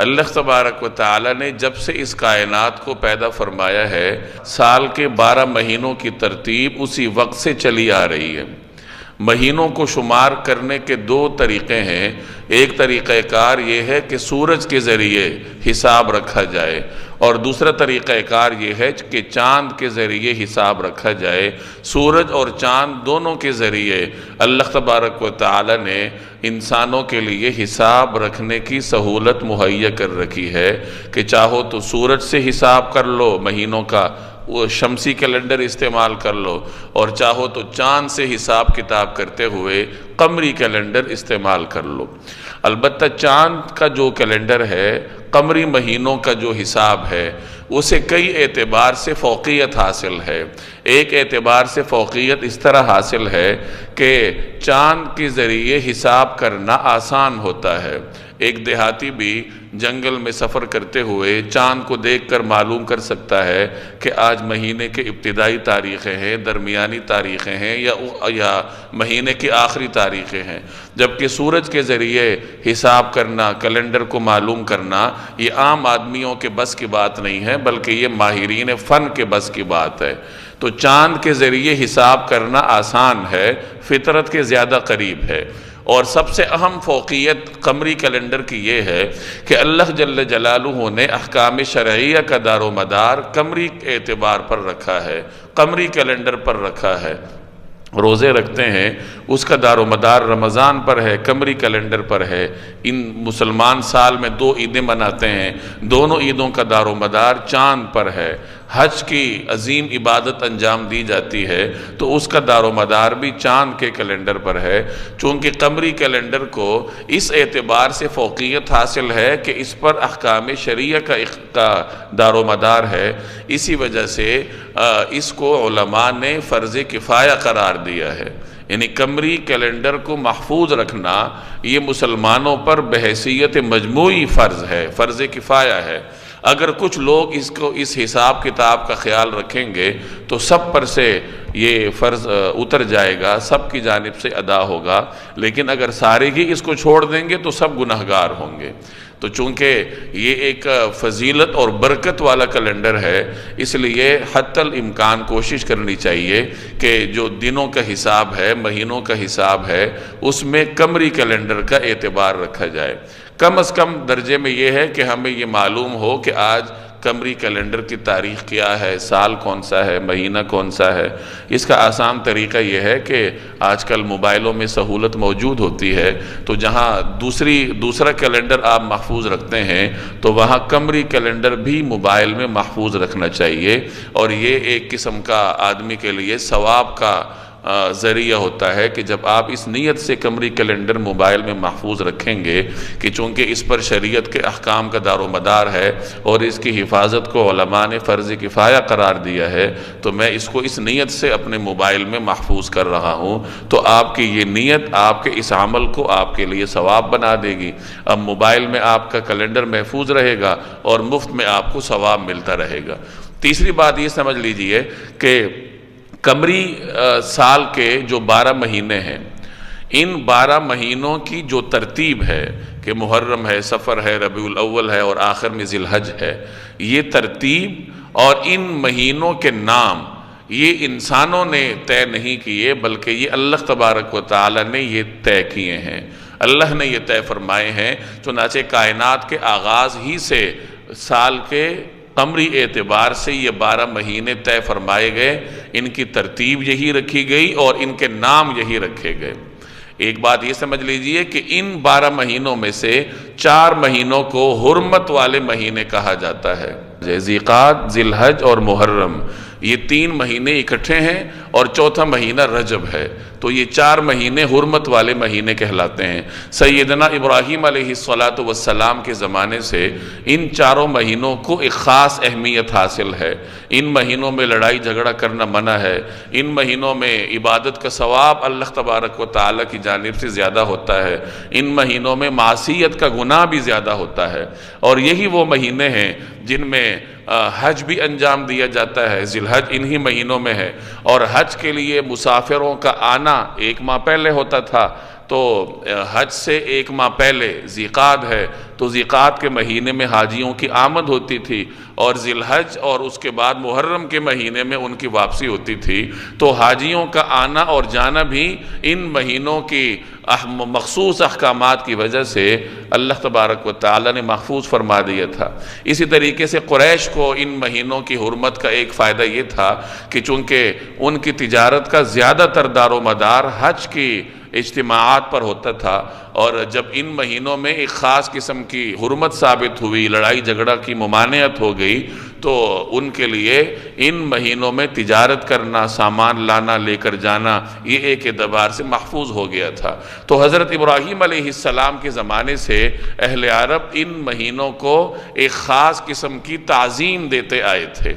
اللہ تبارک و تعالی نے جب سے اس کائنات کو پیدا فرمایا ہے، سال کے 12 مہینوں کی ترتیب اسی وقت سے چلی آ رہی ہے۔ مہینوں کو شمار کرنے کے 2 طریقے ہیں۔ ایک طریقہ کار یہ ہے کہ سورج کے ذریعے حساب رکھا جائے، اور دوسرا طریقہ کار یہ ہے کہ چاند کے ذریعے حساب رکھا جائے۔ سورج اور چاند دونوں کے ذریعے اللہ تبارک و تعالی نے انسانوں کے لیے حساب رکھنے کی سہولت مہیا کر رکھی ہے کہ چاہو تو سورج سے حساب کر لو مہینوں کا، وہ شمسی کیلنڈر استعمال کر لو، اور چاہو تو چاند سے حساب کتاب کرتے ہوئے قمری کیلنڈر استعمال کر لو۔ البتہ چاند کا جو کیلنڈر ہے، قمری مہینوں کا جو حساب ہے، اسے کئی اعتبار سے فوقیت حاصل ہے۔ ایک اعتبار سے فوقیت اس طرح حاصل ہے کہ چاند کے ذریعے حساب کرنا آسان ہوتا ہے۔ ایک دیہاتی بھی جنگل میں سفر کرتے ہوئے چاند کو دیکھ کر معلوم کر سکتا ہے کہ آج مہینے کے ابتدائی تاریخیں ہیں، درمیانی تاریخیں ہیں، یا مہینے کی آخری تاریخیں ہیں، جبکہ سورج کے ذریعے حساب کرنا، کیلنڈر کو معلوم کرنا، یہ عام آدمیوں کے بس کی بات نہیں ہے، بلکہ یہ ماہرین فن کے بس کی بات ہے۔ تو چاند کے ذریعے حساب کرنا آسان ہے، فطرت کے زیادہ قریب ہے۔ اور سب سے اہم فوقیت قمری کیلنڈر کی یہ ہے کہ اللہ جل جلالہ نے احکام شرعیہ کا دار و مدار قمری اعتبار پر رکھا ہے، قمری کیلنڈر پر رکھا ہے۔ روزے رکھتے ہیں، اس کا دار و مدار رمضان پر ہے، قمری کیلنڈر پر ہے۔ ان مسلمان سال میں 2 عیدیں مناتے ہیں، دونوں عیدوں کا دار و مدار چاند پر ہے۔ حج کی عظیم عبادت انجام دی جاتی ہے تو اس کا دار و مدار بھی چاند کے کیلنڈر پر ہے۔ چونکہ قمری کیلنڈر کو اس اعتبار سے فوقیت حاصل ہے کہ اس پر احکام شریعہ کا دار و مدار ہے، اسی وجہ سے اس کو علماء نے فرض کفایہ قرار دیا ہے۔ یعنی قمری کیلنڈر کو محفوظ رکھنا یہ مسلمانوں پر بحیثیت مجموعی فرض ہے، فرض کفایہ ہے۔ اگر کچھ لوگ اس حساب کتاب کا خیال رکھیں گے تو سب پر سے یہ فرض اتر جائے گا، سب کی جانب سے ادا ہوگا، لیکن اگر سارے ہی اس کو چھوڑ دیں گے تو سب گناہگار ہوں گے۔ تو چونکہ یہ ایک فضیلت اور برکت والا کیلنڈر ہے، اس لیے حتی الامکان کوشش کرنی چاہیے کہ جو دنوں کا حساب ہے، مہینوں کا حساب ہے، اس میں قمری کیلنڈر کا اعتبار رکھا جائے۔ کم از کم درجے میں یہ ہے کہ ہمیں یہ معلوم ہو کہ آج قمری کیلنڈر کی تاریخ کیا ہے، سال کون سا ہے، مہینہ کون سا ہے۔ اس کا آسان طریقہ یہ ہے کہ آج کل موبائلوں میں سہولت موجود ہوتی ہے، تو جہاں دوسرا کیلنڈر آپ محفوظ رکھتے ہیں تو وہاں قمری کیلنڈر بھی موبائل میں محفوظ رکھنا چاہیے، اور یہ ایک قسم کا آدمی کے لیے ثواب کا ذریعہ ہوتا ہے کہ جب آپ اس نیت سے قمری کیلنڈر موبائل میں محفوظ رکھیں گے کہ چونکہ اس پر شریعت کے احکام کا دار و مدار ہے اور اس کی حفاظت کو علماء نے فرض کفایہ قرار دیا ہے، تو میں اس کو اس نیت سے اپنے موبائل میں محفوظ کر رہا ہوں، تو آپ کی یہ نیت آپ کے اس عمل کو آپ کے لیے ثواب بنا دے گی۔ اب موبائل میں آپ کا کیلنڈر محفوظ رہے گا اور مفت میں آپ کو ثواب ملتا رہے گا۔ تیسری بات یہ سمجھ لیجئے کہ قمری سال کے جو 12 مہینے ہیں، ان 12 مہینوں کی جو ترتیب ہے کہ محرم ہے، صفر ہے، ربیع الاول ہے اور آخر میں ذی الحج ہے، یہ ترتیب اور ان مہینوں کے نام یہ انسانوں نے طے نہیں کیے، بلکہ یہ اللہ تبارک و تعالی نے یہ طے کیے ہیں، اللہ نے یہ طے فرمائے ہیں۔ چنانچہ کائنات کے آغاز ہی سے سال کے قمری اعتبار سے یہ 12 مہینے طے فرمائے گئے، ان کی ترتیب یہی رکھی گئی اور ان کے نام یہی رکھے گئے۔ ایک بات یہ سمجھ لیجئے کہ ان 12 مہینوں میں سے 4 مہینوں کو حرمت والے مہینے کہا جاتا ہے۔ ذی القعدہ، ذی الحج اور محرم، یہ 3 مہینے اکٹھے ہیں اور چوتھا مہینہ رجب ہے، تو یہ 4 مہینے حرمت والے مہینے کہلاتے ہیں۔ سیدنا ابراہیم علیہ السلام کے زمانے سے ان 4 مہینوں کو ایک خاص اہمیت حاصل ہے۔ ان مہینوں میں لڑائی جھگڑا کرنا منع ہے، ان مہینوں میں عبادت کا ثواب اللہ تبارک و تعالی کی جانب سے زیادہ ہوتا ہے، ان مہینوں میں معصیت کا گناہ بھی زیادہ ہوتا ہے، اور یہی وہ مہینے ہیں جن میں حج بھی انجام دیا جاتا ہے۔ ذی الحج انہی مہینوں میں ہے، اور حج کے لیے مسافروں کا آنا 1 ماہ پہلے ہوتا تھا، تو حج سے ایک ماہ پہلے ذیقعد ہے، تو ذیقعد کے مہینے میں حاجیوں کی آمد ہوتی تھی، اور ذی الحج اور اس کے بعد محرم کے مہینے میں ان کی واپسی ہوتی تھی۔ تو حاجیوں کا آنا اور جانا بھی ان مہینوں کی مخصوص احکامات کی وجہ سے اللہ تبارک و تعالی نے محفوظ فرما دیا تھا۔ اسی طریقے سے قریش کو ان مہینوں کی حرمت کا ایک فائدہ یہ تھا کہ چونکہ ان کی تجارت کا زیادہ تر دار و مدار حج کی اجتماعات پر ہوتا تھا، اور جب ان مہینوں میں ایک خاص قسم کی حرمت ثابت ہوئی، لڑائی جھگڑا کی ممانعت ہو گئی، تو ان کے لیے ان مہینوں میں تجارت کرنا، سامان لانا، لے کر جانا، یہ ایک اعتبار سے محفوظ ہو گیا تھا۔ تو حضرت ابراہیم علیہ السلام کے زمانے سے اہل عرب ان مہینوں کو ایک خاص قسم کی تعظیم دیتے آئے تھے۔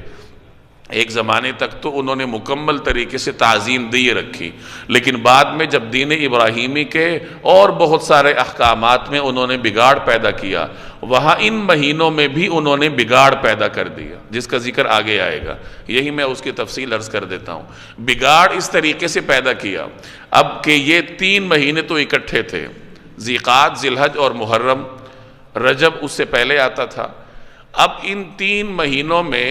ایک زمانے تک تو انہوں نے مکمل طریقے سے تعظیم دیے رکھی، لیکن بعد میں جب دین ابراہیمی کے اور بہت سارے احکامات میں انہوں نے بگاڑ پیدا کیا، وہاں ان مہینوں میں بھی انہوں نے بگاڑ پیدا کر دیا، جس کا ذکر آگے آئے گا، یہی میں اس کی تفصیل عرض کر دیتا ہوں۔ بگاڑ اس طریقے سے پیدا کیا اب کہ یہ 3 مہینے تو اکٹھے تھے، ذیقعد، ذی الحج اور محرم، رجب اس سے پہلے آتا تھا۔ اب ان 3 مہینوں میں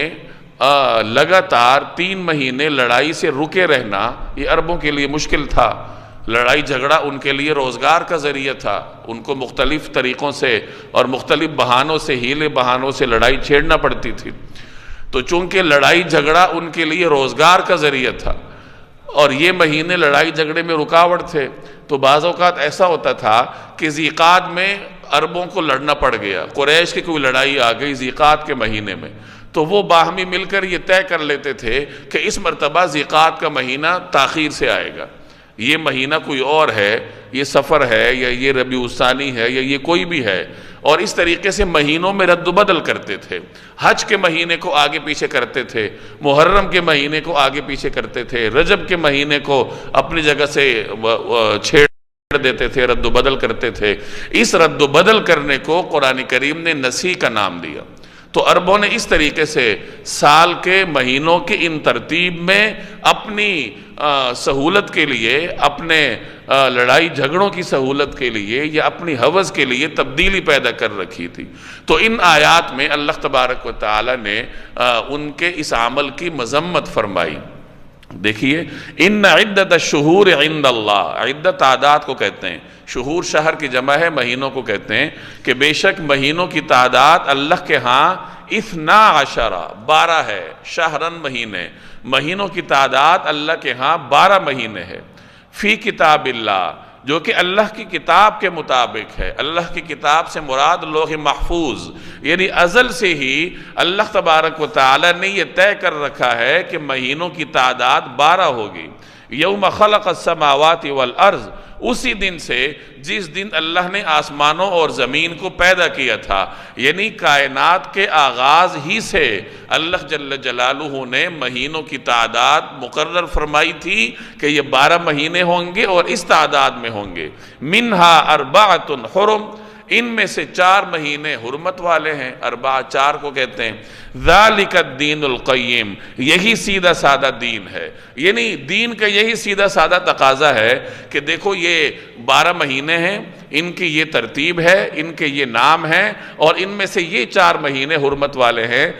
لگاتار 3 مہینے لڑائی سے رکے رہنا یہ عربوں کے لیے مشکل تھا۔ لڑائی جھگڑا ان کے لیے روزگار کا ذریعہ تھا، ان کو مختلف طریقوں سے اور مختلف بہانوں سے، ہیلے بہانوں سے لڑائی چھیڑنا پڑتی تھی۔ تو چونکہ لڑائی جھگڑا ان کے لیے روزگار کا ذریعہ تھا اور یہ مہینے لڑائی جھگڑے میں رکاوٹ تھے، تو بعض اوقات ایسا ہوتا تھا کہ ذیقعد میں عربوں کو لڑنا پڑ گیا، قریش کی کوئی لڑائی آ گئی ذیقعد کے مہینے میں، تو وہ باہمی مل کر یہ طے کر لیتے تھے کہ اس مرتبہ ذیقعد کا مہینہ تاخیر سے آئے گا، یہ مہینہ کوئی اور ہے، یہ سفر ہے یا یہ ربیع الثانی ہے یا یہ کوئی بھی ہے، اور اس طریقے سے مہینوں میں رد و بدل کرتے تھے۔ حج کے مہینے کو آگے پیچھے کرتے تھے، محرم کے مہینے کو آگے پیچھے کرتے تھے، رجب کے مہینے کو اپنی جگہ سے چھیڑ دیتے تھے، رد و بدل کرتے تھے۔ اس رد و بدل کرنے کو قرآن کریم نے نسیء کا نام دیا۔ تو عربوں نے اس طریقے سے سال کے مہینوں کی ان ترتیب میں اپنی سہولت کے لیے، اپنے لڑائی جھگڑوں کی سہولت کے لیے یا اپنی ہوس کے لیے تبدیلی پیدا کر رکھی تھی۔ تو ان آیات میں اللہ تبارک و تعالی نے ان کے اس عمل کی مذمت فرمائی۔ دیکھیے، ان عدت الشہور عند اللہ، عدت تعداد کو کہتے ہیں، شہور شہر کی جمع ہے، مہینوں کو کہتے ہیں، کہ بے شک مہینوں کی تعداد اللہ کے ہاں 12 ہے، شہرن مہینے، مہینوں کی تعداد اللہ کے ہاں 12 مہینے ہے، فی کتاب اللہ، جو کہ اللہ کی کتاب کے مطابق ہے۔ اللہ کی کتاب سے مراد لوح محفوظ، یعنی ازل سے ہی اللہ تبارک و تعالی نے یہ طے کر رکھا ہے کہ مہینوں کی تعداد 12 ہوگی۔ یوم خلق السماوات والارض، اسی دن سے جس دن اللہ نے آسمانوں اور زمین کو پیدا کیا تھا، یعنی کائنات کے آغاز ہی سے اللہ جل جلالہ نے مہینوں کی تعداد مقرر فرمائی تھی کہ یہ 12 مہینے ہوں گے اور اس تعداد میں ہوں گے۔ منہا اربعۃ حرم، ان میں سے 4 مہینے حرمت والے ہیں، 4 کو کہتے ہیں۔ ذالک الدین القیم، یہی سیدھا سادہ دین ہے، یعنی دین کا یہی سیدھا سادہ تقاضا ہے کہ دیکھو یہ 12 مہینے ہیں، ان کی یہ ترتیب ہے، ان کے یہ نام ہیں، اور ان میں سے یہ 4 مہینے حرمت والے ہیں،